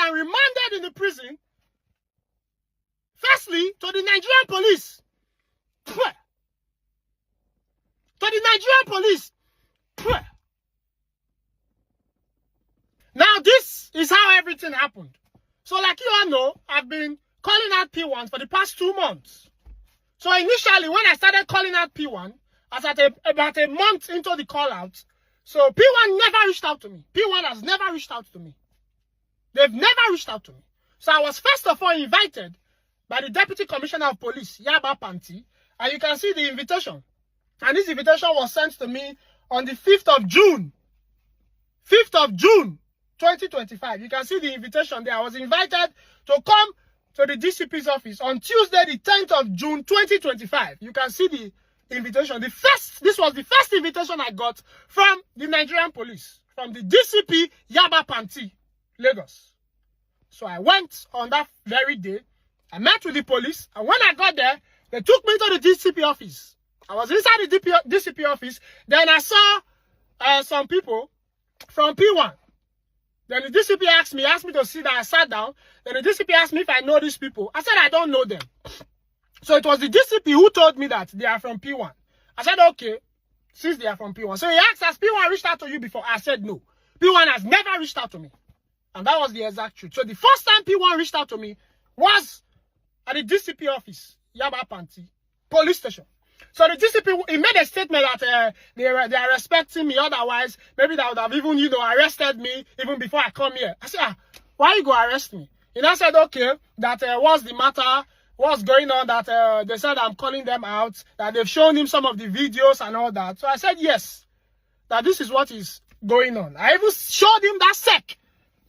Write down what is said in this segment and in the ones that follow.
and remanded in the prison, firstly, to the Nigerian police. To the Nigerian police. Now, this is how everything happened. So, like you all know, I've been calling out P1 for the past 2 months. So, initially, when I started calling out P1, I was about a month into the call out. So, P1 never reached out to me. P1 has never reached out to me. They've never reached out to me. So, I was first of all invited by the Deputy Commissioner of Police, Yaba Panti, and you can see the invitation. And this invitation was sent to me on the 5th of June. 5th of June, 2025. You can see the invitation there. I was invited to come to the DCP's office on Tuesday, the 10th of June, 2025. You can see the invitation. This was the first invitation I got from the Nigerian police, from the DCP Yaba Panti, Lagos. So I went on that very day. I met with the police, and when I got there, they took me to the DCP office. I was inside the DCP office. Then I saw some people from P1. Then the DCP asked me to sit down. I sat down. Then the DCP asked me if I know these people. I said I don't know them. So it was the DCP who told me that they are from P1. I said, okay, since they are from P1. So he asked, has P1 reached out to you before? I said no. P1 has never reached out to me. And that was the exact truth. So the first time P1 reached out to me was at the DCP office, Yaba Panti, police station. So the DCP, he made a statement that they are respecting me. Otherwise, maybe they would have even, arrested me even before I come here. I said, why you go arrest me? He now said, okay, that what's the matter? What's going on? That they said I'm calling them out. That they've shown him some of the videos and all that. So I said, yes, that this is what is going on. I even showed him that SEC.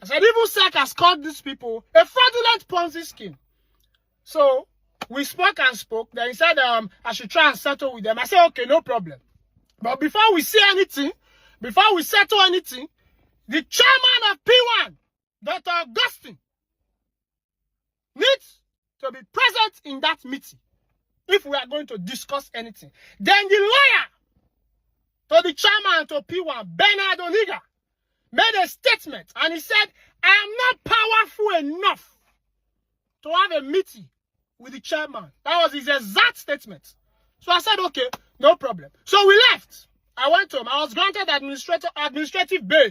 I said, even SEC has called these people a fraudulent Ponzi scheme. So we spoke and spoke. Then he said, I should try and settle with them. I said, okay, no problem. But before we say anything, before we settle anything, the chairman of P1, Dr. Augustine, needs to be present in that meeting if we are going to discuss anything. Then the lawyer to the chairman to P1, Bernard Oniga, made a statement and he said, I am not powerful enough to have a meeting with the chairman. That was his exact statement. So I said, okay, no problem. So we left. I went home. I was granted administrative bail.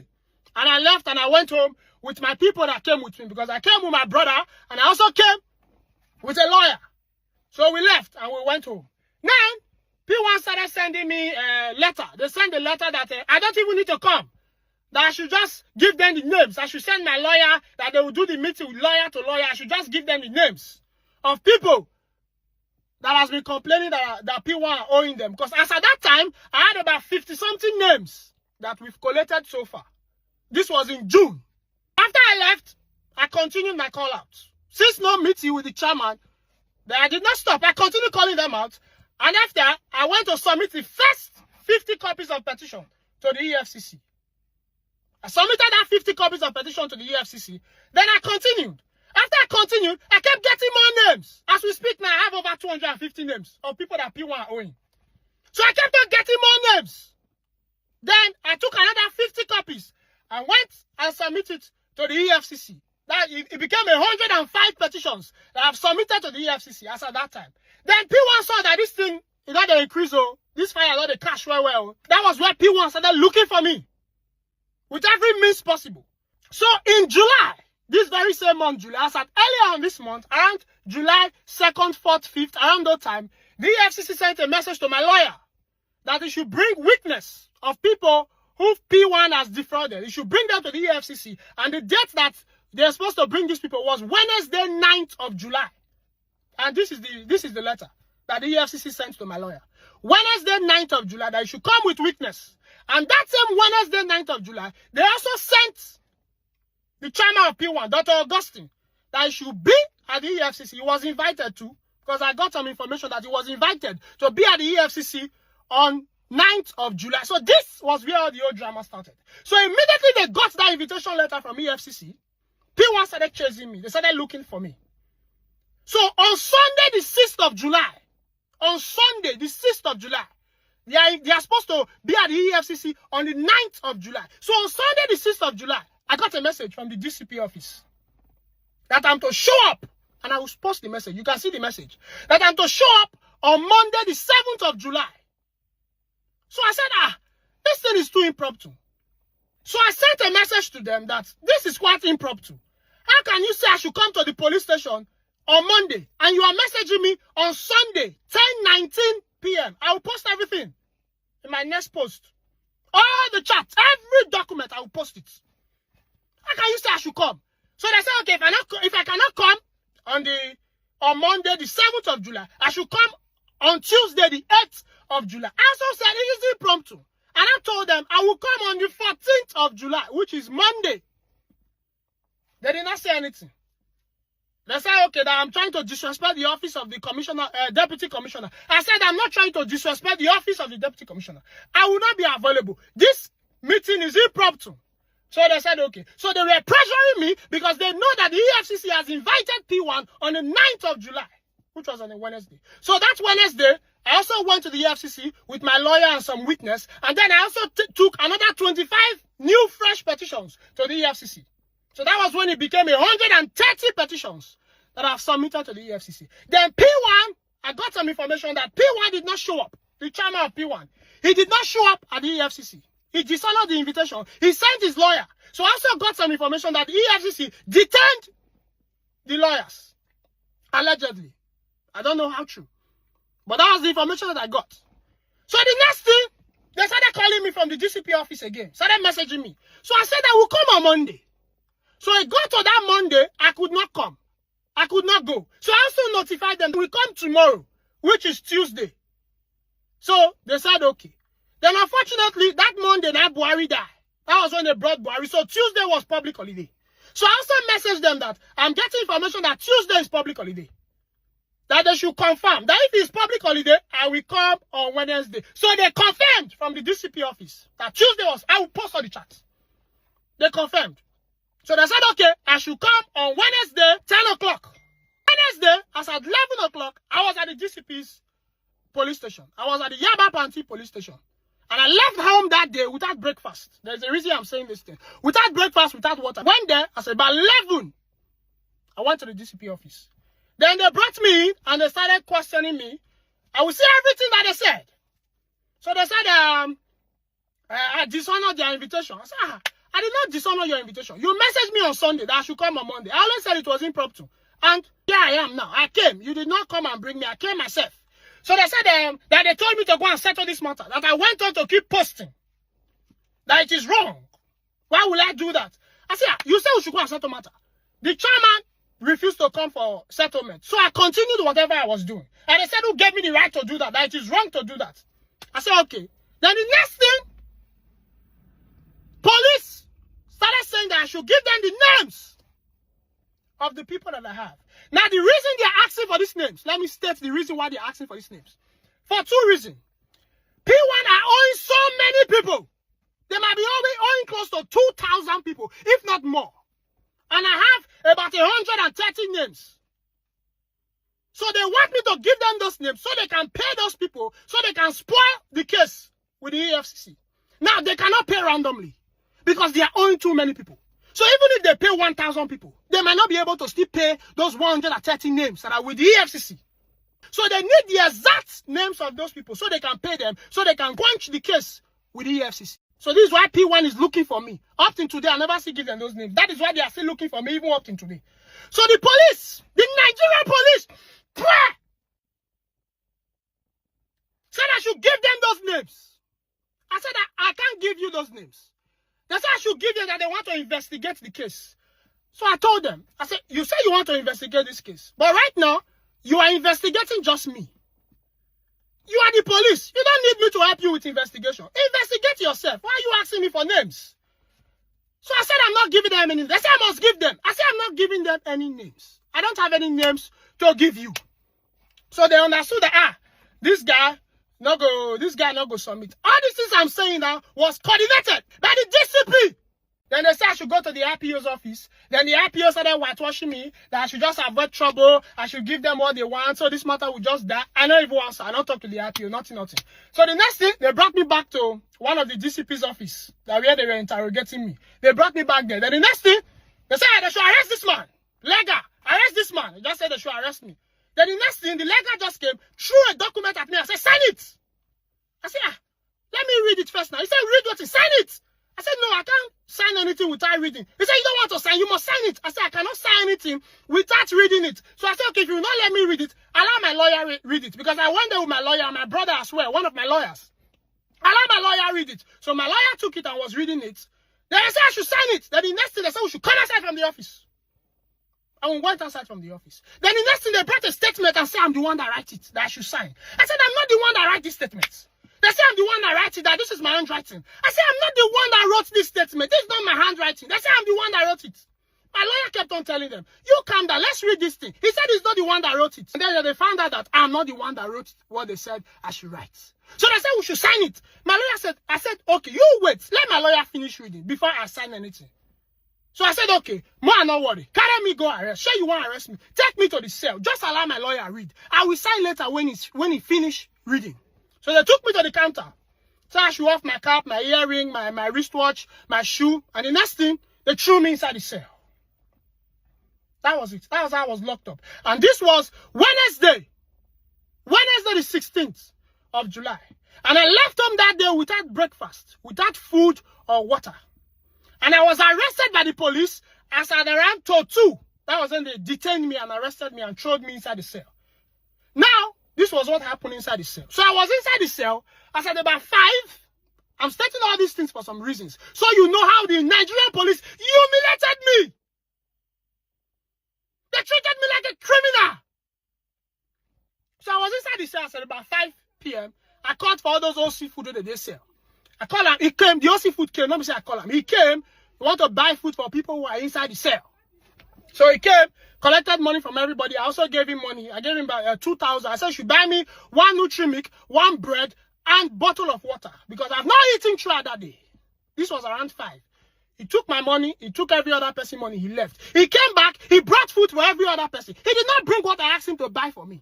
And I left and I went home with my people that came with me, because I came with my brother and I also came with a lawyer. So we left and we went home. Then, P1 started sending me a letter. They sent a letter that I don't even need to come. That I should just give them the names. I should send my lawyer, that they will do the meeting with lawyer to lawyer. I should just give them the names of people that has been complaining that P1 are owing them. Because as at that time, I had about 50-something names that we've collected so far. This was in June. After I left, I continued my call out. Since no meeting with the chairman, then I did not stop. I continued calling them out. And after, I went to submit the first 50 copies of petition to the EFCC. I submitted that 50 copies of petition to the EFCC. Then I continued. After I continued, I kept getting more names. As we speak now, I have over 250 names of people that P1 are owing. So I kept on getting more names. Then I took another 50 copies and went and submitted to the EFCC. That it became 105 petitions that I've submitted to the EFCC as at that time. Then P1 saw that this thing, they increase, this fire, the cash well. That was where P1 started looking for me with every means possible. So in July, this very same month, July, as at earlier on this month, around July 2nd, 4th, 5th, around that time, the EFCC sent a message to my lawyer that he should bring witness of people who P1 has defrauded. He should bring them to the EFCC. And the date that they're supposed to bring these people was Wednesday, 9th of July. And this is the letter that the EFCC sent to my lawyer. Wednesday, 9th of July, that he should come with witness. And that same Wednesday, 9th of July, they also sent the chairman of P1, Dr. Augustine, that he should be at the EFCC. He was invited to, because I got some information that he was invited to be at the EFCC on 9th of July. So this was where all the old drama started. So immediately they got that invitation letter from EFCC, P1 started chasing me. They started looking for me. So on Sunday, the 6th of July, they are supposed to be at the EFCC on the 9th of July. So on Sunday, the 6th of July, I got a message from the DCP office that I'm to show up. And I will post the message. You can see the message. That I'm to show up on Monday, the 7th of July. So I said, this thing is too impromptu. So I sent a message to them that this is quite impromptu. How can you say I should come to the police station on Monday and you are messaging me on Sunday, 10:19 p.m. I will post everything in my next post. All the chats, every document, I will post it. How can you say I should come? So they said, okay, if I cannot come on Monday, the 7th of July, I should come on Tuesday, the 8th of July. I also said it is impromptu. And I told them I will come on the 14th of July, which is Monday. They did not say anything. They said, okay, that I'm trying to disrespect the office of the commissioner, deputy commissioner. I said, I'm not trying to disrespect the office of the deputy commissioner. I will not be available. This meeting is impromptu. So they said, okay. So they were pressuring me because they know that the EFCC has invited Pwan on the 9th of July, which was on a Wednesday. So that Wednesday, I also went to the EFCC with my lawyer and some witness. And then I also took another 25 new fresh petitions to the EFCC. So that was when it became 130 petitions that I've submitted to the EFCC. Then Pwan, I got some information that Pwan did not show up. The chairman of Pwan, he did not show up at the EFCC. He dishonored the invitation. He sent his lawyer. So I also got some information that the EFCC detained the lawyers. Allegedly. I don't know how true. But that was the information that I got. So the next thing, they started calling me from the GCP office again. Started messaging me. So I said I will come on Monday. So I got to that Monday, I could not come. I could not go. So I also notified them, we come tomorrow, which is Tuesday. So they said, okay. Then unfortunately, that Monday, now Buhari died. That was when they brought Buhari. So Tuesday was public holiday. So I also messaged them that I'm getting information that Tuesday is public holiday. That they should confirm that if it's public holiday, I will come on Wednesday. So they confirmed from the DCP office that Tuesday was, I will post on the chat. They confirmed. So they said, okay, I should come on Wednesday, 10 o'clock. Wednesday, as at 11 o'clock, I was at the DCP's police station. I was at the Yaba Panti police station. And I left home that day without breakfast. There's a reason I'm saying this thing. Without breakfast, without water. Went there, I said, about 11, I went to the DCP office. Then they brought me in and they started questioning me. I will say everything that they said. So they said, I dishonored their invitation. I said, I did not dishonor your invitation. You messaged me on Sunday that I should come on Monday. I always said it was impromptu. And here I am now. I came. You did not come and bring me. I came myself. So they said that they told me to go and settle this matter. That I went on to keep posting. That it is wrong. Why will I do that? I said, you said we should go and settle matter. The chairman refused to come for settlement. So I continued whatever I was doing. And they said, who gave me the right to do that? That it is wrong to do that. I said, okay. Then the next thing, police started saying that I should give them the names of the people that I have. Now, the reason they are asking for these names, let me state the reason why they are asking for these names. For two reasons. P1 are owing so many people. They might be owing close to 2,000 people, if not more. And I have about 130 names. So they want me to give them those names so they can pay those people, so they can spoil the case with the EFCC. Now, they cannot pay randomly because they are owing too many people. So even if they pay 1,000 people, they might not be able to still pay those 130 names that are with the EFCC. So they need the exact names of those people so they can pay them, so they can quench the case with the EFCC. So this is why P1 is looking for me. Up till today, I never see give them those names. That is why they are still looking for me, even up till today. So the police, the Nigerian police, said I should give them those names. I said I can't give you those names. They said I should give them that they want to investigate the case. So I told them, I said, you say you want to investigate this case. But right now, you are investigating just me. You are the police. You don't need me to help you with investigation. Investigate yourself. Why are you asking me for names? So I said I'm not giving them any names. They said I must give them. I said I'm not giving them any names. I don't have any names to give you. So they understood that, this guy not go submit. All these things I'm saying now was coordinated by the DCP. Then they said I should go to the IPO's office. Then the IPO started whitewashing me, that I should just avoid trouble. I should give them what they want. So this matter will just die. I don't even answer. I don't talk to the IPO. Nothing. So the next thing, they brought me back to one of the DCP's office, where they were interrogating me. They brought me back there. Then the next thing, they said they should arrest this man. Lega, arrest this man. He just said they should arrest me. Then the next thing, the Lega just came, threw a document at me. I said, sign it. I said, let me read it first now. He said, read what? Sign it. I said, no, I can't sign anything without reading. He said, you don't want to sign, you must sign it. I said, I cannot sign anything without reading it. So I said, okay, if you will not let me read it, allow my lawyer read it. Because I went there with my lawyer, my brother as well, one of my lawyers. Allow my lawyer read it. So my lawyer took it and was reading it. Then I said, I should sign it. Then the next thing, they said, we should come outside from the office. And we went outside from the office. Then the next thing, they brought a statement and said, I'm the one that writes it, that I should sign. I said, I'm not the one that writes this statement. They say I'm the one that writes it, that this is my handwriting. I said, I'm not the one that wrote this statement. This is not my handwriting. They say I'm the one that wrote it. My lawyer kept on telling them, you calm down, let's read this thing. He said he's not the one that wrote it. And then they found out that I'm not the one that wrote what they said I should write. So they said we should sign it. My lawyer said, I said, okay, you wait. Let my lawyer finish reading before I sign anything. So I said, okay, more not worry. Carry me, go arrest. Sure you want to arrest me? Take me to the cell. Just allow my lawyer read. I will sign later when he finish reading. So they took me to the counter. So I should off my cap, my earring, my wristwatch, my shoe. And the next thing, they threw me inside the cell. That was it. That was how I was locked up. And this was Wednesday the 16th of July. And I left home that day without breakfast, without food or water. And I was arrested by the police as at around 2. That was when they detained me and arrested me and threw me inside the cell. Now, this was what happened inside the cell. So I was inside the cell. As at about 5, I'm stating all these things for some reasons. So you know how the Nigerian police humiliated me. They treated me like a criminal. So I was inside the cell at about 5 p.m. I called for all those old seafood that they sell. I called him. He came. The old seafood came. Let me say I call him. He came. He wanted to buy food for people who are inside the cell. So he came, collected money from everybody. I also gave him money. I gave him about 2,000. I said, you should buy me 1 Nutri-Milk, 1 bread, and bottle of water. Because I've not eaten throughout that day. This was around 5. He took my money. He took every other person's money. He left. He came back. He brought food for every other person. He did not bring what I asked him to buy for me.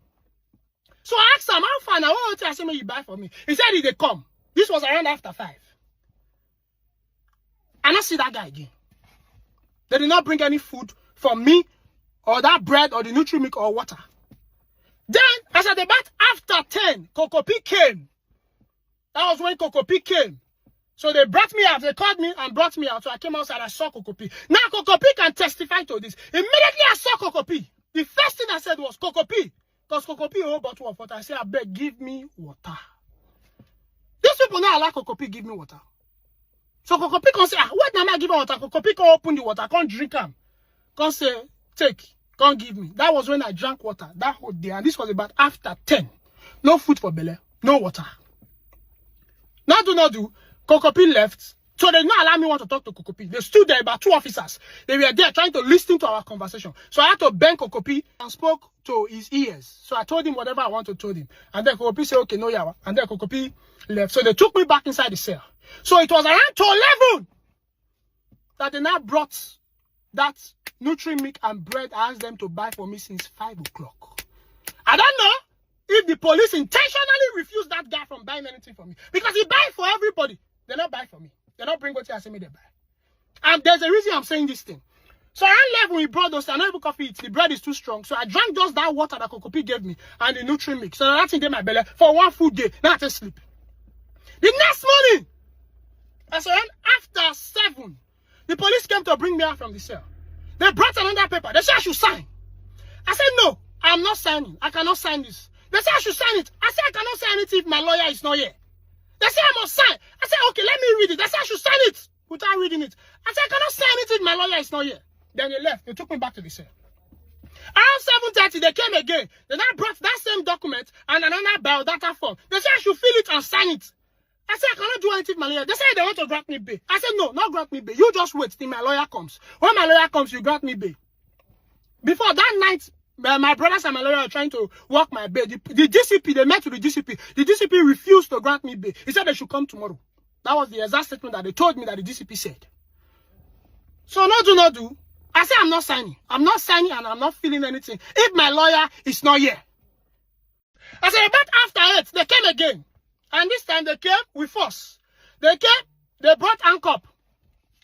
So I asked him, how far now? What I said, you buy for me? He said, he did come. This was around after 5. And I see that guy again. They did not bring any food for me, or that bread, or the Nutri-Milk, or water. Then, as at about after 10, Kokopi came. That was when Kokopi came. So they brought me out. They called me and brought me out. So I came outside. I saw Kokopi. Now Kokopi can testify to this. Immediately I saw Kokopi. The first thing I said was Kokopi. Because Kokopi whole bottle of water. I said, I beg, give me water. These people now allow Kokopi give me water. So Kokopi can say, what am I giving water? Kokopi can open the water. Can't drink them. Can't say, take. Can't give me. That was when I drank water that whole day. And this was about after 10. No food for belly. No water. Not do. Kokopi left. So they did not allow me want to talk to Kokopi. They stood there, about 2 officers. They were there trying to listen to our conversation. So I had to bend Kokopi and spoke to his ears. So I told him whatever I wanted to tell him. And then Kokopi said, okay, no, yeah. And then Kokopi left. So they took me back inside the cell. So it was around 11 that they now brought that Nutri-Milk and bread I asked them to buy for me since 5 o'clock. I don't know if the police intentionally refused that guy from buying anything for me. Because he buy for everybody. They not buy for me. They not bring what he asked me to buy. And there's a reason I'm saying this thing. So around 11 we brought those, I know coffee eats, the bread is too strong. So I drank just that water that Kokopi gave me and the Nutri-Milk. So that thing in my belly for 1 full day. Now I just sleep. The next morning, as around after 7, the police came to bring me out from the cell. They brought another paper. They said I should sign. I said, no, I'm not signing. I cannot sign this. They said I should sign it. I said I cannot sign it if my lawyer is not here. They said I must sign. I said, okay, let me read it. They said I should sign it without reading it. I said I cannot sign it if my lawyer is not here. Then they left. They took me back to the cell. Around 7:30, they came again. They now brought that same document and another biodata form. They said I should fill it and sign it. I said, I cannot do anything with my lawyer. They said they want to grant me bail. I said, no, not grant me bail. You just wait till my lawyer comes. When my lawyer comes, you grant me bail. Before that night, my brothers and my lawyer are trying to work my bail. The DCP, they met with the DCP. The DCP refused to grant me bail. He said they should come tomorrow. That was the exact statement that they told me that the DCP said. So not do. I said, I'm not signing. I'm not signing and I'm not feeling anything if my lawyer is not here. I said, about after 8, they came again. And this time they came with force. They came, they brought handcuff.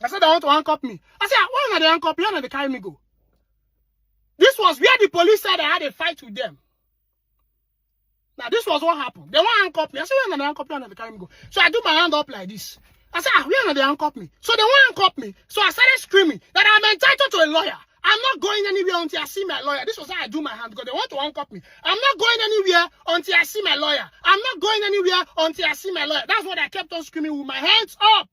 I said, they want to handcuff me. I said, why not they handcuff me? Why not they carry me go? This was where the police said I had a fight with them. Now, this was what happened. They want to handcuff me. I said, where are they handcuff me? And they carry me go. So I do my hand up like this. I said, where are they handcuff me? So they want to handcuff me. So I started screaming that I'm entitled to a lawyer. I'm not going anywhere until I see my lawyer. This was how I do my hand because they want to handcuff me. I'm not going anywhere until I see my lawyer. I'm not going anywhere until I see my lawyer. That's what I kept on screaming with my hands up.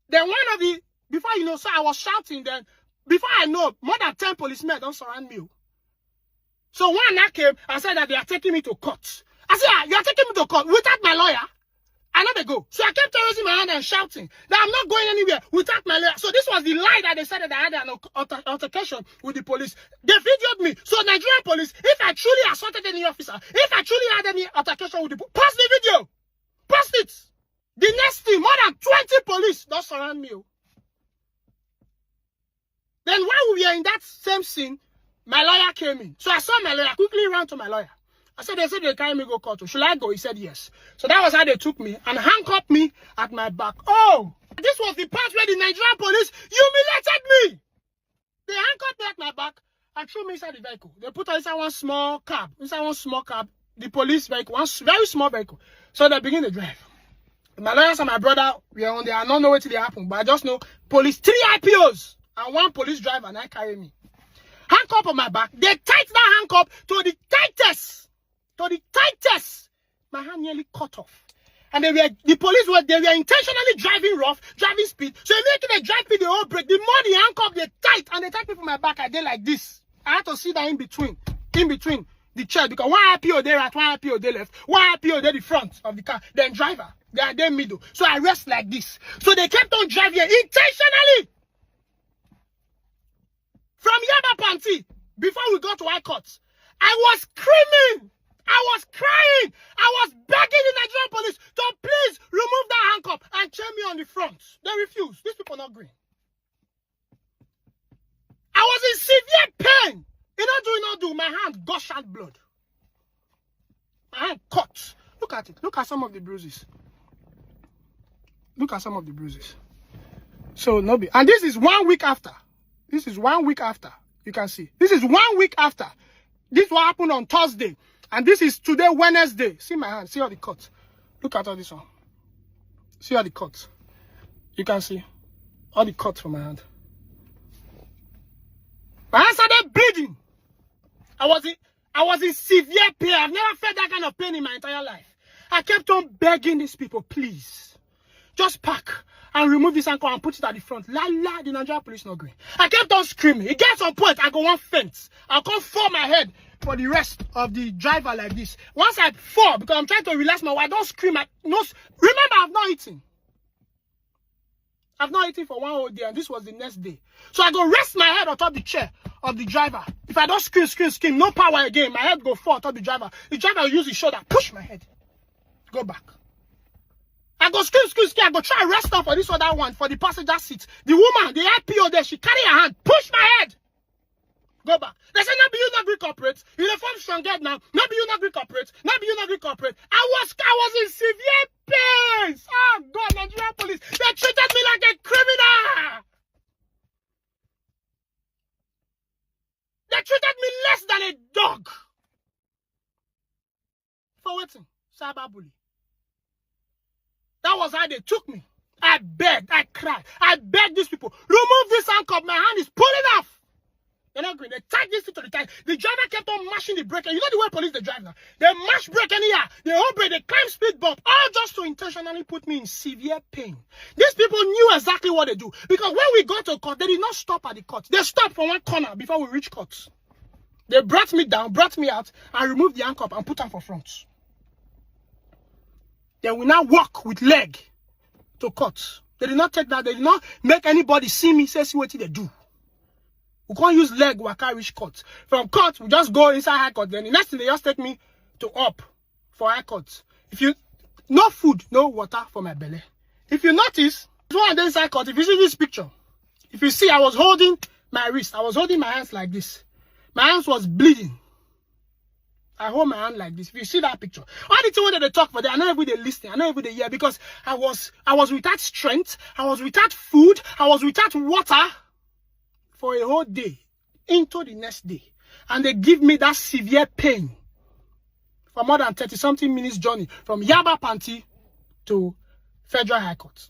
Then one of the, before you know, so I was shouting then. Before I know, more than 10 policemen don't surround me. So one that came and said that they are taking me to court. I said, you are taking me to court without my lawyer? I know they go. So I kept raising my hand and shouting that I'm not going anywhere without my lawyer. So this was the lie that they said that I had an altercation with the police. They videoed me. So Nigerian police, if I truly assaulted any officer, if I truly had any altercation with the police, post the video. Post it. The next thing, more than 20 police don't surround me. Then while we were in that same scene, my lawyer came in. So I saw my lawyer, quickly ran to my lawyer. I said, they said they carry me go court. Should I go? He said yes. So that was how they took me and handcuffed me at my back. Oh, this was the part where the Nigerian police humiliated me. They handcuffed me at my back and threw me inside the vehicle. They put us inside one small cab. The police vehicle, one very small vehicle. So they begin to drive. My lawyers and my brother, we are on there. I don't know what will happen, but I just know police, 3 IPOs and 1 police driver, and I carry me. Handcuff on my back. They tied that handcuff to the tightest. My hand nearly cut off. And the police were intentionally driving rough, driving speed. So immediately they drive me the whole break. The more the handcuff, they tight, and they tied me from my back. I did like this. I had to sit down in between the chair because 1 IPO there right, 1 IPO there left, 1 IPO there the front of the car, then driver, they are there middle. So I rest like this. So they kept on driving intentionally. From Yaba Panti, before we got to High Court, I was screaming. I was crying. I was begging the Nigerian police to please remove that handcuff and chain me on the front. They refused. These people not green. I was in severe pain. You don't do. My hand gushed out blood. My hand cut. Look at it. Look at some of the bruises. So, no be. And this is 1 week after. You can see. This is 1 week after. This what happened on Thursday. And this is today, Wednesday. See my hand. See all the cuts. Look at all this one. See all the cuts. You can see all the cuts from my hand. My hand started bleeding. I was in severe pain. I've never felt that kind of pain in my entire life. I kept on begging these people, please, just pack and remove this ankle and put it at the front. The Nigerian police not green. I kept on screaming. It gets some point, I go one fence. I'll come fall my head for the rest of the driver like this. Once I fall, because I'm trying to relax my wife, I don't scream. Remember, I've not eaten. I've not eaten for 1 whole day, and this was the next day. So I go rest my head on top the chair of the driver. If I don't scream, no power again. My head go fall on top the driver. The driver will use his shoulder, push my head. Go back. I go scream. I go try rest up for this other one, for the passenger seat. The woman, the IPO there, she carry her hand, push my head. Go back. They say, no, be you not agree corporate. You the form strong head now. No, be you not agree corporate. No, be you not agree corporate. I was in severe pain. Oh, God, Nigerian police. They treated me like a criminal. They treated me less than a dog. For waiting. Cyberbully. That was how they took me. I begged. I cried. I begged these people. Remove this handcuff. My hand is pulling off. They're not green. They tied this to the tire. The driver kept on mashing the brake. And you know the way police they drive now? They mash brake anyhow. They hold brake. They climb speed bump. All just to intentionally put me in severe pain. These people knew exactly what they do. Because when we got to court, they did not stop at the court. They stopped for one corner before we reached court. They brought me down, brought me out, and removed the handcuff and put them for front. Then we now walk with leg to court. They did not take that. They did not make anybody see me, say, see what they do. We can't use leg waka reach court. From court, we just go inside High Court. Then the next thing, they just take me to up for High Court. No food, no water for my belly. If you notice, one day inside court, if you see this picture, if you see, I was holding my wrist. I was holding my hands like this. My hands was bleeding. I hold my hand like this. If you see that picture, all the things that they talk for, I know every day listening. I know every day hear because I was without strength. I was without food. I was without water. For a whole day. into the next day. And they give me that severe pain for more than 30-something minutes journey from Yaba Panti to Federal High Court.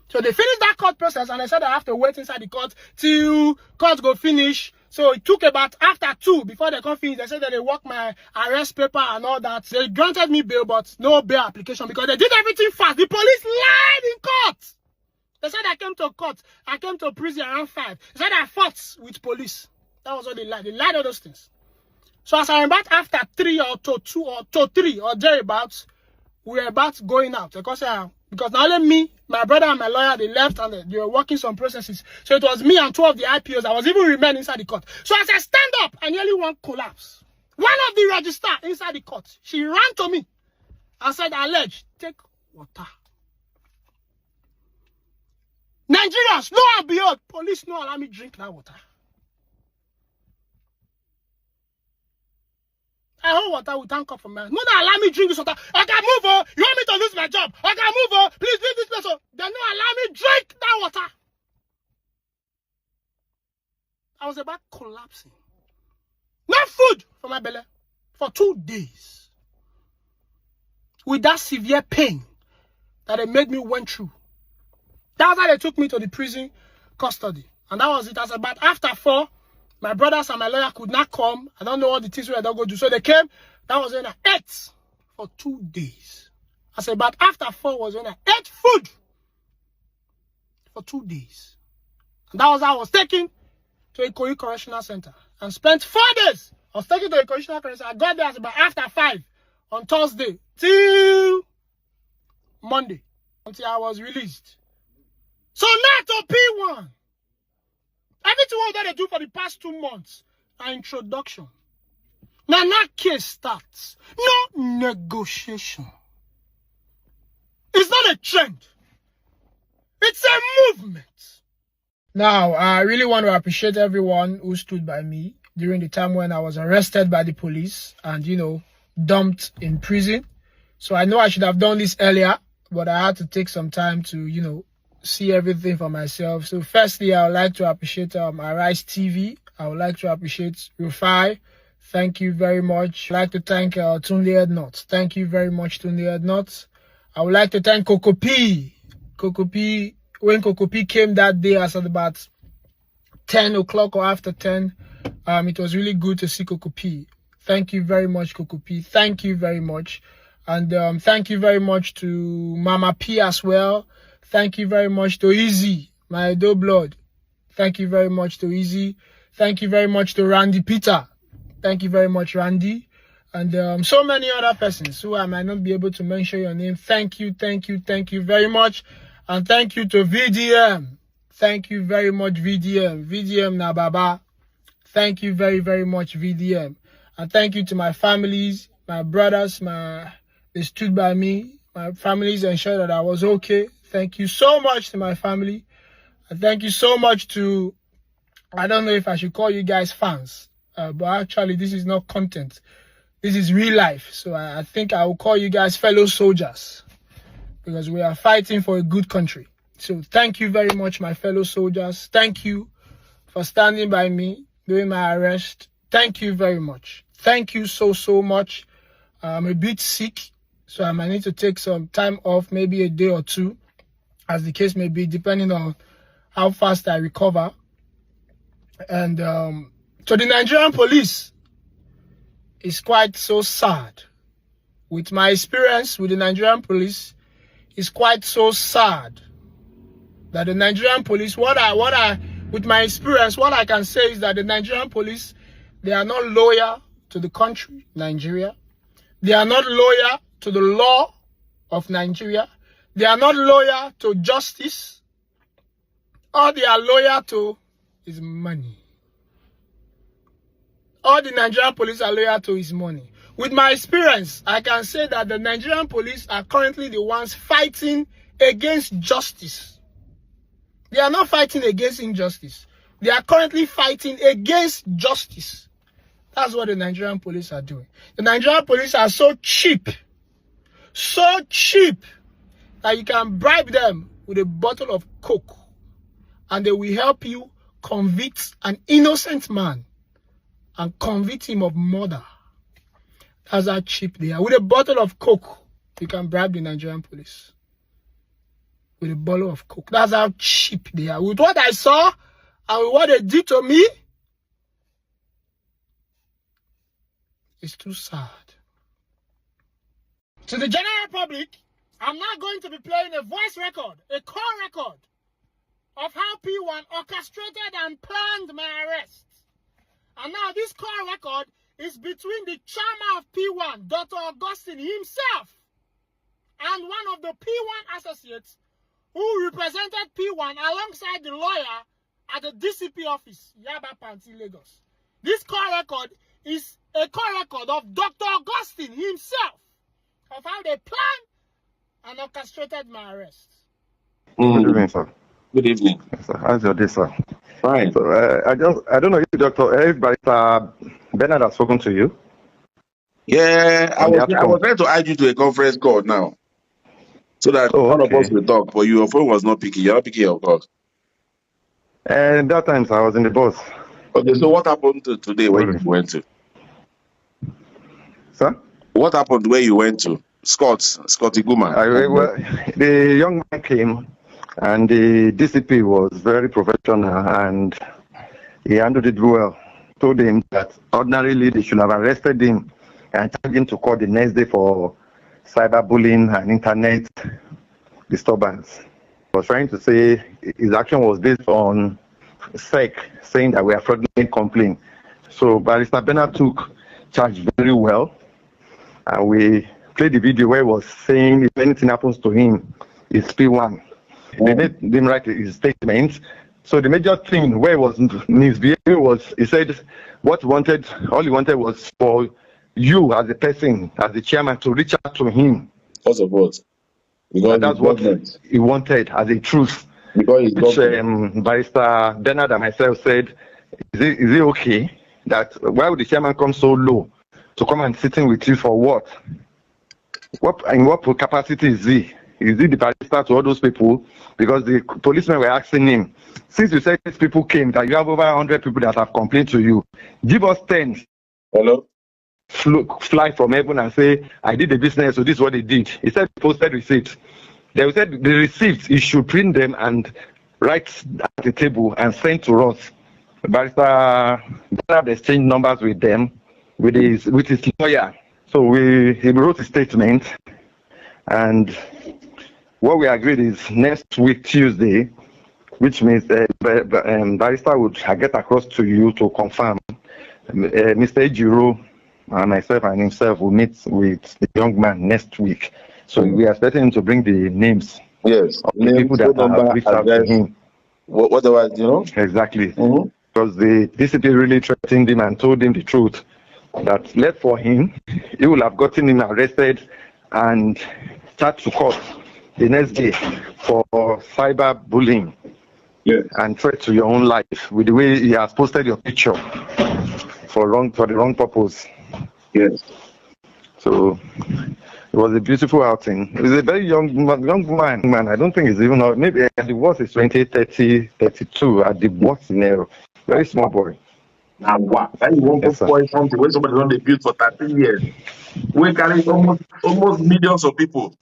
So they finished that court process and they said I have to wait inside the court till court go finish. So it took about after 2 before they come finish. They said that they work my arrest paper and all that. They granted me bail, but no bail application because they did everything fast. The police lied in court. They said I came to court. I came to prison around 5. They said I fought with police. That was what they lied. They lied all those things. So as I remember, after 3 or to 2 or to 3 or thereabouts, we were about going out because not only me, my brother and my lawyer, they left and they were working some processes. So it was me and 2 of the IPOs. I was even remaining inside the court. So as I stand up, I nearly want collapse. One of the registrar inside the court, she ran to me and said, "Alleged, take water." Nigerians, lo and behold, police no allow me drink that water. I hold water with tank up for me. No, allow me drink this water. I can move, oh. You want me to lose my job? I can move, oh. Please leave this place, oh. They no allow me drink that water. I was about collapsing. No food for my belly for 2 days. With that severe pain that they made me went through. That's why they took me to the prison custody. And that was it. As about after 4, my brothers and my lawyer could not come. I don't know what the things were don't go do. So they came. That was when I ate for 2 days. I said, but after 4 was when I ate food for 2 days. And that was how I was taken to a Ikoyi Correctional Center and spent 4 days. I was taken to a correctional center. I got there about after 5 on Thursday till Monday until I was released. So now to Pwan. Everything what they do for the past 2 months, an introduction. Now that case starts. No negotiation. It's not a trend. It's a movement. Now, I really want to appreciate everyone who stood by me during the time when I was arrested by the police and, dumped in prison. So I know I should have done this earlier, but I had to take some time to, see everything for myself. So firstly, I would like to appreciate Arise TV. I would like to appreciate Rufai. Thank you very much. I'd like to thank Tunde Ednot. Thank you very much, Tunde Ednot. I would like to thank Kokopi. Kokopi, when Kokopi came that day, I said about 10 o'clock or after 10, it was really good to see Kokopi. Thank you very much, Kokopi. Thank you very much. And thank you very much to Mama P as well. Thank you very much to Easy, my Edo blood. Thank you very much to Easy. Thank you very much to Randy Peter. Thank you very much, Randy. And so many other persons who I might not be able to mention your name. Thank you very much. And thank you to VDM. Thank you very much, VDM. VDM Nababa. Thank you very, very much, VDM. And thank you to my families, my brothers, they stood by me. My families ensured that I was okay. Thank you so much to my family. And thank you so much to, I don't know if I should call you guys fans, but actually this is not content. This is real life. So I think I will call you guys fellow soldiers because we are fighting for a good country. So thank you very much, my fellow soldiers. Thank you for standing by me during my arrest. Thank you very much. Thank you so much. I'm a bit sick, so I might need to take some time off, maybe a day or 2. As the case may be, depending on how fast I recover. And to the Nigerian police, it's quite so sad. With my experience with the Nigerian police, it's quite so sad that the Nigerian police, with my experience, what I can say is that the Nigerian police, they are not loyal to the country, Nigeria. They are not loyal to the law of Nigeria. They are not loyal to justice. All they are loyal to is money. All the Nigerian police are loyal to is money. With my experience, I can say that the Nigerian police are currently the ones fighting against justice. They are not fighting against injustice. They are currently fighting against justice. That's what the Nigerian police are doing. The Nigerian police are so cheap that you can bribe them with a bottle of Coke and they will help you convict an innocent man and convict him of murder. That's how cheap they are. With a bottle of Coke, you can bribe the Nigerian police. With a bottle of Coke. That's how cheap they are. With what I saw and with what they did to me, it's too sad. To the general public, I'm now going to be playing a voice record, a call record of how Pwan orchestrated and planned my arrest. And now this call record is between the chairman of Pwan, Dr. Augustine himself, and one of the Pwan associates who represented Pwan alongside the lawyer at the DCP office, Yaba Panti, Lagos. This call record is a call record of Dr. Augustine himself, of how they planned and orchestrated my arrest. Good evening, sir. Good evening. Yes, sir. How's your day, sir? Fine. So, I don't know if Barrister Bernard has spoken to you. Yeah, I was trying to add you to a conference call now, so that all of us will talk. But your phone was not picking. You're not picking your call. And that time, I was in the bus. Okay, so what happened today where you went to? Sir? What happened where you went to? Scott Iguma. Well, the young man came, and the DCP was very professional, and he handled it well. Told him that ordinarily they should have arrested him and charged him to court the next day for cyberbullying and internet disturbance. He was trying to say his action was based on SEC saying that we are fraudulent complaint. So Barrister Bernard took charge very well, and we played the video where he was saying if anything happens to him, it's Pwan. They made him write his statement. So the major thing where he was misbehaving was, he said what he wanted, all he wanted was for you as a person, as the chairman, to reach out to him. Because of what? Because that's what he wanted as a truth. Because which Barrister Bernard and myself said, is it okay that why would the chairman come so low to come and sitting with you for what? In what capacity is he? Is he the barrister to all those people? Because the policemen were asking him, since you said these people came, that you have over 100 people that have complained to you, give us 10. Hello? Fly from heaven and say, I did the business, so this is what they did. He said, posted receipts. They said the receipts, he should print them and write at the table and send to us. Barrister Bernard exchanged numbers with them, with his lawyer. So he wrote a statement, and what we agreed is next week, Tuesday, which means Barrister would get across to you to confirm. Mr. Ejiro and myself and himself will meet with the young man next week. So we are expecting him to bring the names. Yes. Of the people that have reached out to him. Whatever, you know? Exactly. Because the DCP really threatened him and told him the truth. That left for him, he will have gotten him arrested and charged to court the next day for cyber bullying and threat to your own life with the way he has posted your picture for the wrong purpose. Yes. So it was a beautiful outing. He was a very young man. I don't think he's even, maybe at the worst is 20, 30, 32 at the worst scenario. Very small boy. Now what? That you want to point something where somebody on the build for 13 years. We carry almost millions of people.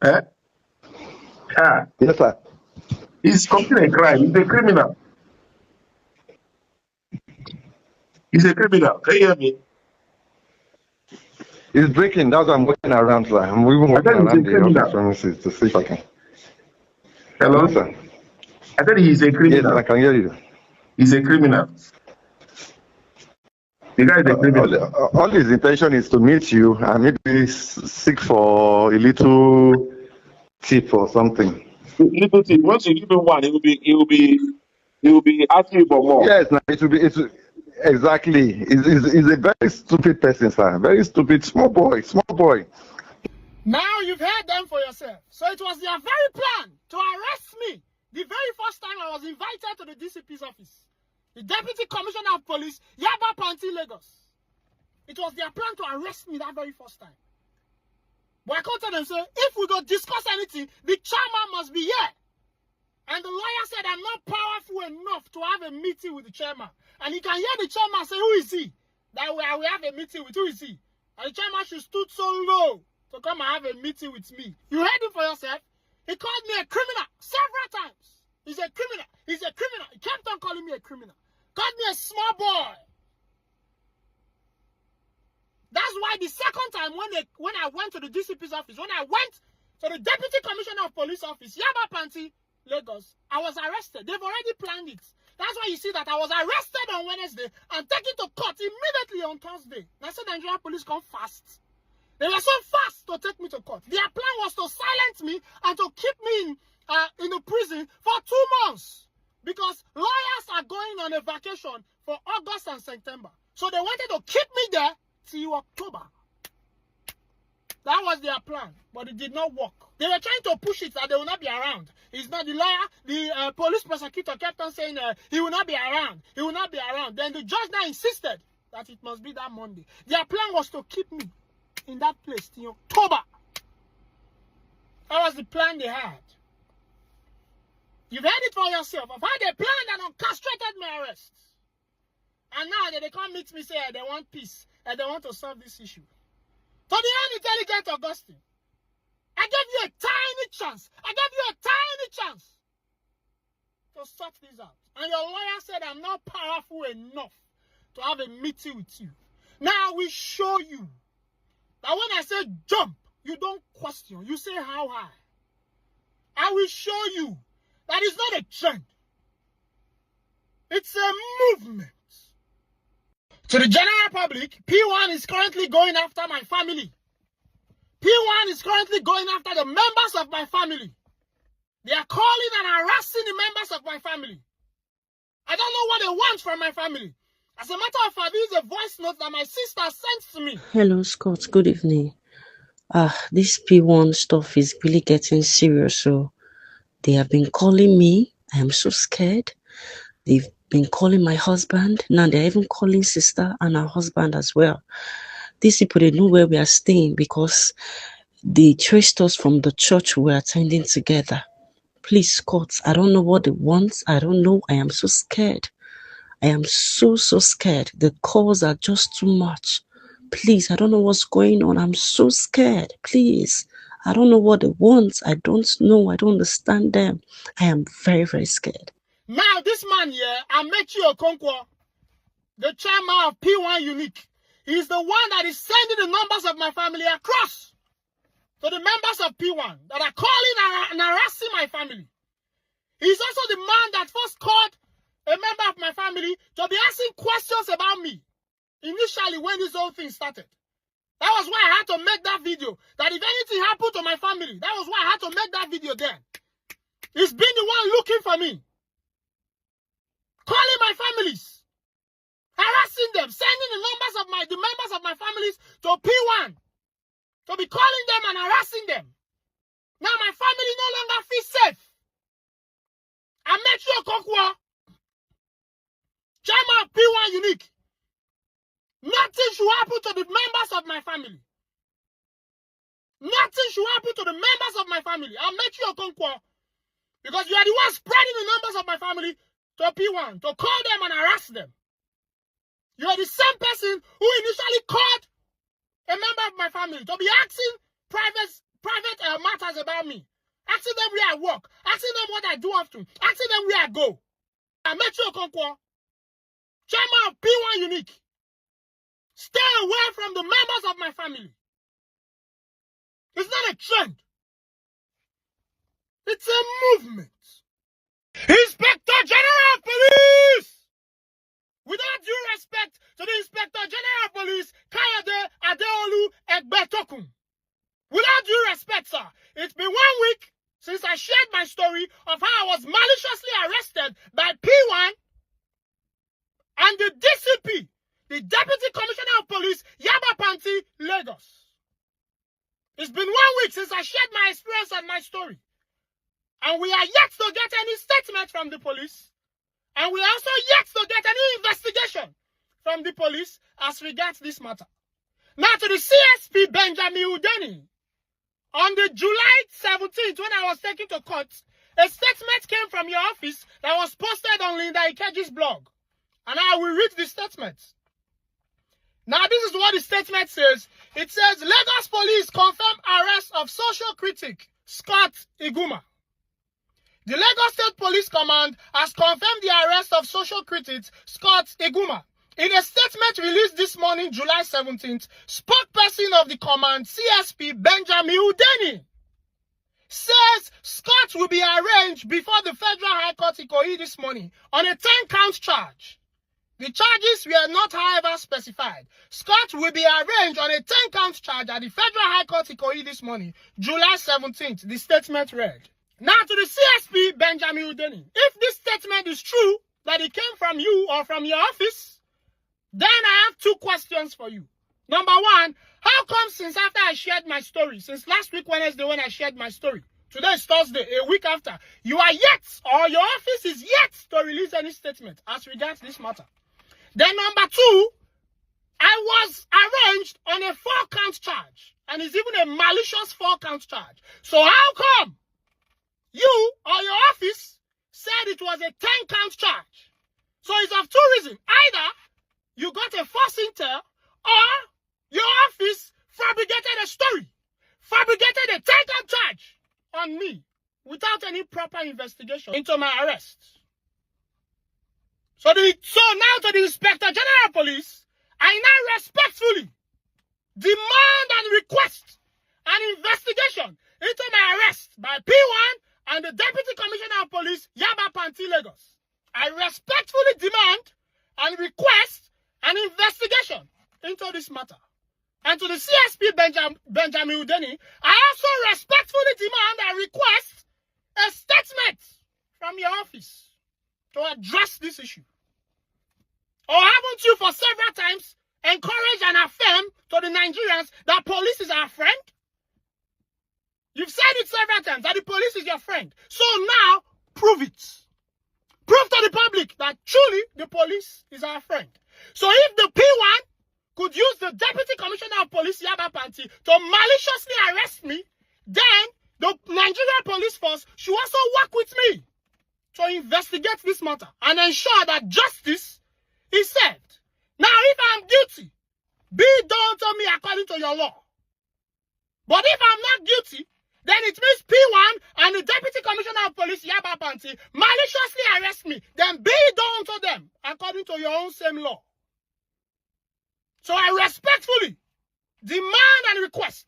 Eh? Yeah. Yes, sir. He's committing a crime. He's a criminal. He's a criminal. Can you hear me? He's breaking. That's why I'm walking around. Sir. I'm even walking around the office premises to see if I can. Hello, sir. I said he's a criminal. Yes, I can hear you. He's a criminal. The guy is a criminal. All his intention is to meet you and maybe seek for a little tip or something. Little tip. Once you give him one, he will be asking you for more. Yes, it will be. Exactly. He's a very stupid person, sir. Very stupid, small boy. Now you've heard them for yourself. So it was their very plan to arrest me the very first time I was invited to the DCP's office. The Deputy Commissioner of Police, Yaba Panti, Lagos. It was their plan to arrest me that very first time. But I can't tell them, say, if we don't discuss anything, the chairman must be here. And the lawyer said, I'm not powerful enough to have a meeting with the chairman. And you can hear the chairman say, who is he? That we have a meeting with. Who is he? And the chairman should stood so low to come and have a meeting with me. You heard it for yourself. He called me a criminal several times. He's a criminal. He's a criminal. He kept on calling me a criminal. Called me a small boy. That's why the second time when I went to the DCP's office, when I went to the Deputy Commissioner of Police office, Yaba Panti, Lagos, I was arrested. They've already planned it. That's why you see that I was arrested on Wednesday and taken to court immediately on Thursday. I said Nigeria police come fast. They were so fast to take me to court. Their plan was to silence me and to keep me in the prison for 2 months. Because lawyers are going on a vacation for August and September. So they wanted to keep me there till October. That was their plan, but it did not work. They were trying to push it that they will not be around. He's not the lawyer. The police prosecutor kept on saying he will not be around. He will not be around. Then the judge now insisted that it must be that Monday. Their plan was to keep me in that place till October. That was the plan they had. You've heard it for yourself of how they planned and orchestrated my arrest. And now they can't meet me say they want peace and they want to solve this issue. To the unintelligent Augustine, I gave you a tiny chance. I gave you a tiny chance to sort this out. And your lawyer said I'm not powerful enough to have a meeting with you. Now I will show you that when I say jump, you don't question. You say how high. I will show you that is not a trend. It's a movement. To the general public, Pwan is currently going after my family. Pwan is currently going after the members of my family. They are calling and harassing the members of my family. I don't know what they want from my family. As a matter of fact, this is a voice note that my sister sent to me. Hello, Scott. Good evening. This P1 stuff is really getting serious. So they have been calling me. I am so scared. They've been calling my husband. Now they're even calling sister and her husband as well. These people, they know where we are staying because they traced us from the church we're attending together. Please, Scott, I don't know what they want. I don't know. I am so scared. I am so scared. The calls are just too much. Please, I don't know what's going on. I'm so scared. Please. I don't know what they want. I don't know. I don't understand them. I am very scared. Now, this man here, Amechi Okonkwo, the chairman of P1 Unique, he's the one that is sending the numbers of my family across to the members of P1 that are calling and harassing my family. He's also the man that first called a member of my family to be asking questions about me initially when this whole thing started. That was why I had to make that video. That if anything happened to my family, that was why I had to make that video then. He's been the one looking for me. Calling my families. Harassing them. Sending the members of my families to P1. To be calling them and harassing them. Now my family no longer feels safe. Amechi Okonkwo, chairman of P1 Unique. Nothing should happen to the members of my family. Nothing should happen to the members of my family. Amechi Okonkwo. Because you are the one spreading the numbers of my family to P1, to call them and harass them. You are the same person who initially called a member of my family to be asking private matters about me. Asking them where I work. Asking them what I do often. Asking them where I go. Amechi Okonkwo, chairman of P1 Unique. Stay away from the members of my family. It's not a trend. It's a movement. Inspector General of Police! Without due respect to the Inspector General of Police, Kayode Adeolu Egbetokun. Without due respect, sir, it's been 1 week since I shared my story of how I was maliciously arrested by P1 and the DCP, the Deputy Commissioner of Police, Yaba Panti, Lagos. It's been 1 week since I shared my experience and my story. And we are yet to get any statement from the police. And we are also yet to get any investigation from the police as regards this matter. Now to the CSP Benjamin Udeni. On the July 17th, when I was taken to court, A statement came from your office that was posted on Linda Ikeji's blog. And I will read the statement. Now, this is what the statement says. It says, Lagos police confirm arrest of social critic Scott Iguma. The Lagos State Police Command has confirmed the arrest of social critic Scott Iguma. In a statement released this morning, July 17th, spokesperson of the command, CSP Benjamin Udeni, says Scott will be arraigned before the Federal High Court Ikoyi this morning on a 10-count charge. The charges were not, however, specified. Scott will be arraigned on a 10-count charge at the Federal High Court Ikoyi this morning, July 17th, the statement read. Now to the CSP, Benjamin Udeni, if this statement is true, that it came from you or from your office, then I have 2 questions for you. Number 1, how come since after I shared my story, since last week Wednesday when I shared my story, today is Thursday, a week after, you are yet, or your office is yet to release any statement as regards this matter? Then number 2, I was arraigned on a 4-count charge, and it's even a malicious 4-count charge. So how come you or your office said it was a 10-count charge? So it's of 2 reasons. Either you got a false intel, or your office fabricated a story, fabricated a 10-count charge on me without any proper investigation into my arrest. So now to the Inspector General Police, I now respectfully demand and request an investigation into my arrest by Pwan and the Deputy Commissioner of Police, Yaba Panti Lagos. I respectfully demand and request an investigation into this matter. And to the CSP Benjamin Udeni, I also respectfully demand and request a statement from your office to address this issue. Or haven't you for several times encouraged and affirmed to the Nigerians that police is our friend? You've said it several times that the police is your friend. So now, prove it. Prove to the public that truly the police is our friend. So if the P1 could use the Deputy Commissioner of Police, Yaba Panti, to maliciously arrest me, then the Nigerian police force should also work with me to investigate this matter and ensure that justice is served. Now, if I'm guilty, be done to me according to your law. But if I'm not guilty, then it means P1 and the Deputy Commissioner of Police, Yaba Panti, maliciously arrest me. Then be done to them according to your own same law. So I respectfully demand and request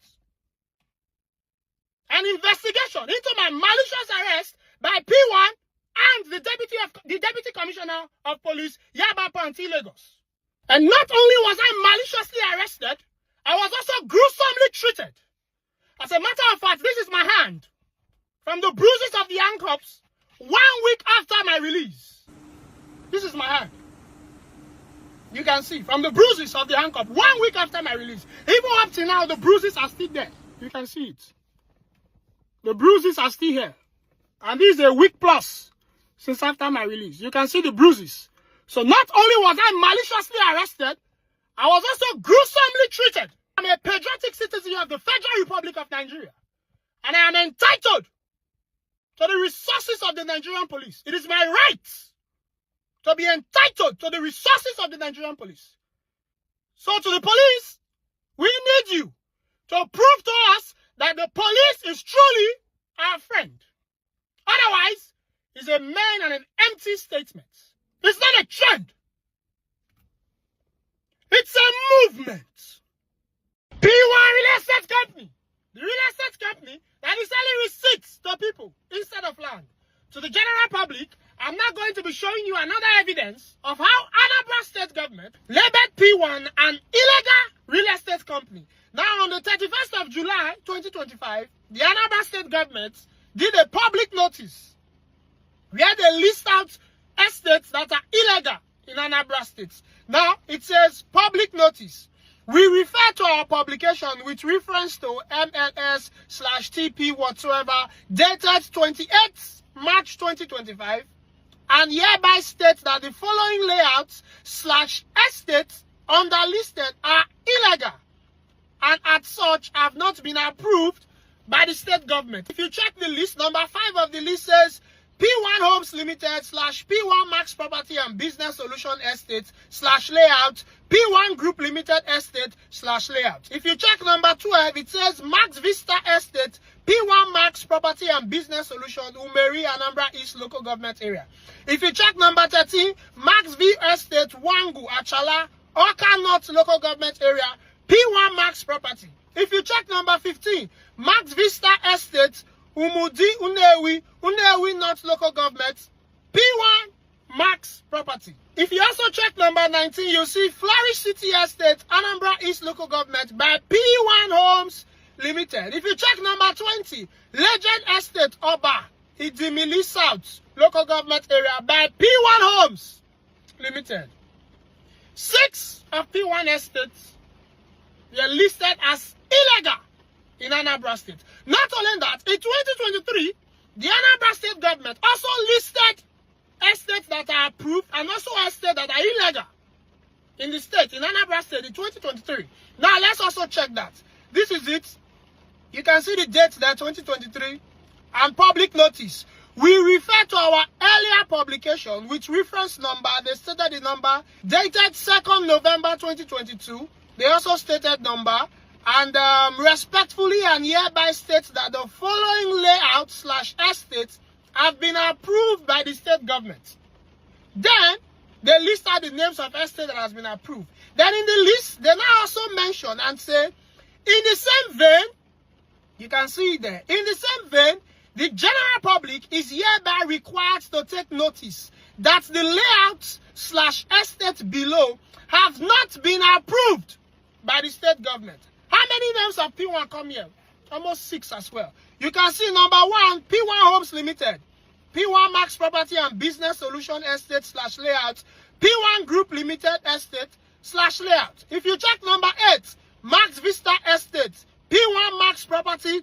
an investigation into my malicious arrest by P1 and the Deputy Commissioner of Police, Yaba Panti Lagos. And not only was I maliciously arrested, I was also gruesomely treated. As a matter of fact, this is my hand. From the bruises of the handcuffs, 1 week after my release. This is my hand. You can see, from the bruises of the handcuff, 1 week after my release. Even up to now, the bruises are still there. You can see it. The bruises are still here. And this is a week plus since after my release. You can see the bruises. So not only was I maliciously arrested, I was also gruesomely treated. I'm a patriotic citizen of the Federal Republic of Nigeria. And I am entitled to the resources of the Nigerian police. It is my right to be entitled to the resources of the Nigerian police. So to the police, we need you to prove to us that the police is truly our friend. Otherwise, it's a man and an empty statement. It's not a trend. It's a movement. P1 Real Estate Company, the real estate company that is selling receipts to people instead of land. To the general public, I'm not going to be showing you another evidence of how Anambra State government labeled P1 an illegal real estate company. Now, on the 31st of July 2025, the Anambra State government did a public notice where they list out estates that are illegal in Anambra State. Now, it says public notice. We refer to our publication with reference to MLS/TP whatsoever dated 28th March 2025 and hereby states that the following layouts/estates underlisted are illegal and as such have not been approved by the state government. If you check the list, number 5 of the list says P1 Homes Limited / P1 Max Property and Business Solution Estate / Layout, P1 Group Limited Estate / Layout. If you check number 12, it says Max Vista Estate, P1 Max Property and Business Solution, Umeri, Anambra East Local Government Area. If you check number 13, Max V Estate, Wangu, Achala, Oka North Local Government Area, P1 Max Property. If you check number 15, Max Vista Estate, Umudi, Unewi North Local Government, P1 Max Property. If you also check number 19, you'll see Flourish City Estate, Anambra East Local Government by P1 Homes Limited. If you check number 20, Legend Estate, Oba, Idimili South Local Government Area by P1 Homes Limited. 6 of P1 estates were listed as illegal in Anambra State. Not only that, in 2023, the Anambra State government also listed estates that are approved and also estates that are illegal in the state, in Anambra State in 2023. Now, let's also check that. This is it. You can see the date there, 2023, and public notice. We refer to our earlier publication with reference number. They stated the number dated 2nd November 2022. They also stated number and respectfully and hereby states that the following layout / estates have been approved by the state government. Then they list out the names of estates that has been approved. Then in the list, they now also mention and say, in the same vein, you can see it there, in the same vein, the general public is hereby required to take notice that the layouts / estates below have not been approved by the state government. How many names of P1 come here? Almost 6 as well. You can see number 1, P1 Homes Limited, P1 Max Property and Business Solution Estate / Layout, P1 Group Limited Estate / Layout. If you check number 8, Max Vista Estate, P1 Max Property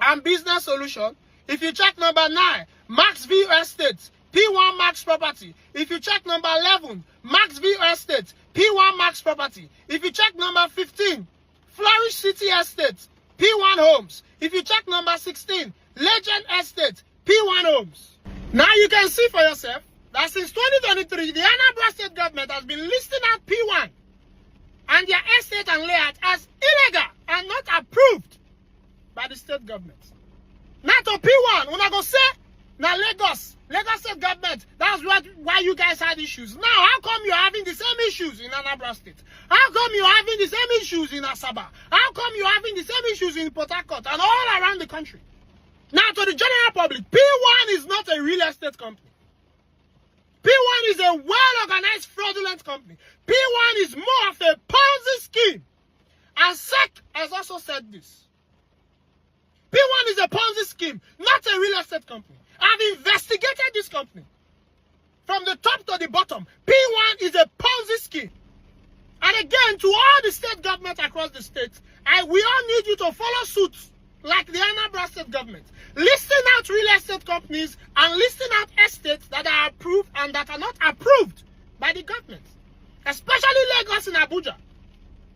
and Business Solution. If you check number 9, Max View Estate, P1 Max Property. If you check number 11, Max View Estate, P1 Max Property. If you check number 15, Flourish City Estate, P1 Homes. If you check number 16, Legend Estate, P1 Homes. Now you can see for yourself that since 2023, the Anambra State government has been listing out P1 and their estate and layout as illegal and not approved by the state government. Now to P1, when I go say, now Lagos State government, that's why you guys had issues. Now, how come you're having the same issues in Anambra State? How come you're having the same issues in Asaba? How come you're having the same issues in Port Harcourt and all around the country? Now, to the general public, P1 is not a real estate company. P1 is a well-organized fraudulent company. P1 is more of a Ponzi scheme. And SEC has also said this. P1 is a Ponzi scheme, not a real estate company. I've investigated this company. From the top to the bottom, P1 is a Ponzi scheme. And again, to all the state government across the state, we all need you to follow suit like the Anambra State government. Listing out real estate companies and listing out estates that are approved and that are not approved by the government. Especially Lagos and Abuja,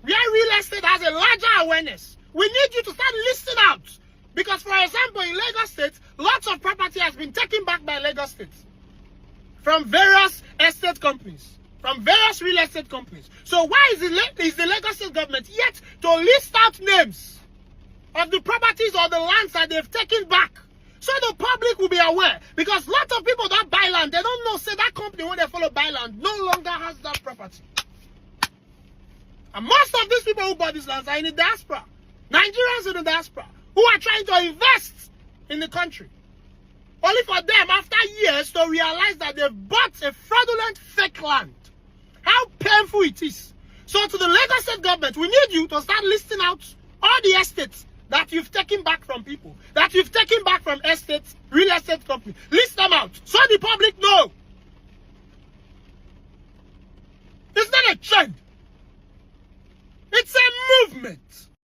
where real estate has a larger awareness. We need you to start listing out. Because, for example, in Lagos State, lots of property has been taken back by Lagos State from various estate companies, from various real estate companies. So why is the Lagos State government yet to list out names of the properties or the lands that they've taken back so the public will be aware? Because lots of people that buy land, they don't know, say that company when they follow buy land no longer has that property. And most of these people who bought these lands are in the diaspora. Nigerians in the diaspora, who are trying to invest in the country. Only for them, after years, to realize that they've bought a fraudulent fake land. How painful it is. So to the Lagos State government, we need you to start listing out all the estates that you've taken back from people, that you've taken back from estates, real estate companies. List them out so the public know. It's not a trend. It's a movement.